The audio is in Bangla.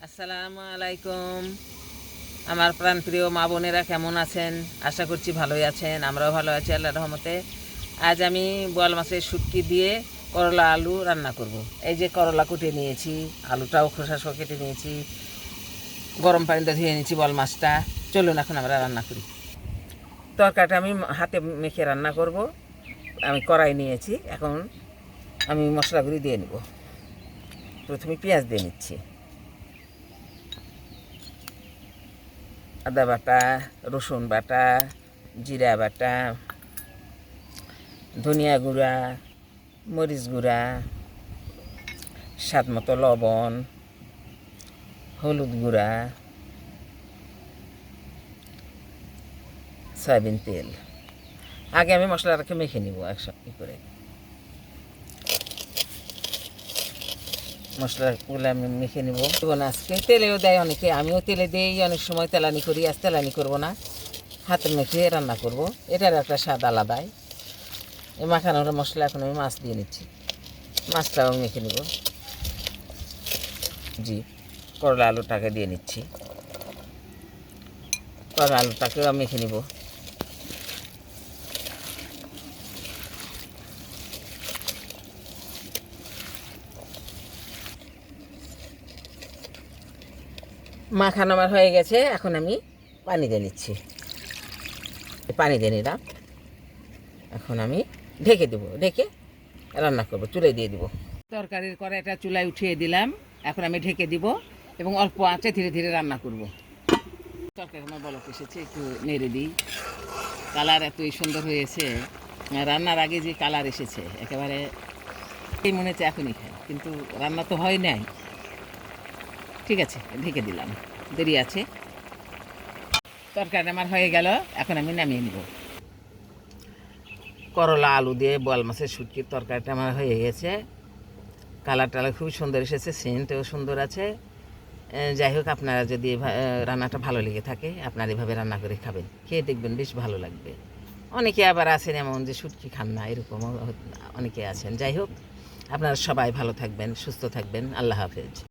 আসসালামু আলাইকুম। আমার প্রাণপ্রিয় মা বোনেরা কেমন আছেন? আশা করছি ভালোই আছেন। আমরাও ভালো আছি আল্লাহর রহমতে। আজ আমি বোয়াল মাছের শুটকি দিয়ে করলা আলু রান্না করব। এই যে করলা কুটে নিয়েছি, আলুটাও খোসা সহ কেটে নিয়েছি, গরম পানিতে ধুয়ে নিয়েছি বোয়াল মাছটা। চলুন এখন আমরা রান্না করি। তরকারিটা আমি হাতে মেখে রান্না করব। আমি কড়াই নিয়েছি, এখন আমি মশলাগুলি দিয়ে নেব। প্রথমে পেঁয়াজ দিয়ে নিচ্ছি, আদা বাটা, রসুন বাটা, জিরা বাটা, ধনিয়া গুঁড়া, মরিচ গুঁড়া, স্বাদ মতো লবণ, হলুদ গুঁড়া, সয়াবিন তেল। আগে আমি মশলাটাকে মেখে নিব একসঙ্গে করে। মশলাগুলো আমি মেখে নিব। আজকে তেলেও দেয় অনেকে, আমিও তেলে দিই অনেক সময়, তেলানি করি। আজ তেলানি করবো না, হাতে মেখে রান্না করব। এটার একটা স্বাদ আলাদাই। এই মাখানোর মশলা এখন আমি মাছ দিয়ে নিচ্ছি, মাছটাও মেখে নিব। জি, করলা আলুটাকে দিয়ে নিচ্ছি, করলা আলুটাকেও মেখে নিব। মাখানো আমার হয়ে গেছে, এখন আমি পানি দিয়ে নিচ্ছি। পানি দিয়ে নিলাম, এখন আমি ঢেকে দেবো, ঢেকে রান্না করবো, চুলায় দিয়ে দিব। তরকারির কড়াইটা চুলায় উঠিয়ে দিলাম, এখন আমি ঢেকে দিব এবং অল্প আঁচে ধীরে ধীরে রান্না করব। তরকারি আমার বলক এসেছে, একটু নেড়ে দিই। কালার এতই সুন্দর হয়েছে, রান্নার আগে যে কালার এসেছে একেবারে এই মনে হচ্ছে এখনই খাই, কিন্তু রান্না তো হয় নাই। ঠিক আছে, ঢেকে দিলাম, দেরি আছে। তরকারি আমার হয়ে গেল, এখন আমি নামিয়ে নিব। করলা আলু দিয়ে বোয়াল মাছের শুটকির তরকারিটা আমার হয়ে গেছে। কালার টালার খুব সুন্দর এসেছে, সেন্টও সুন্দর আছে। যাই হোক, আপনারা যদি রান্নাটা ভালো লেগে থাকে, আপনারা এভাবে রান্না করে খাবেন, খেয়ে দেখবেন বেশ ভালো লাগবে। অনেকে আবার আছেন এমন যে শুটকি খান না, এরকমও অনেকে আছেন। যাই হোক, আপনারা সবাই ভালো থাকবেন, সুস্থ থাকবেন। আল্লাহ হাফেজ।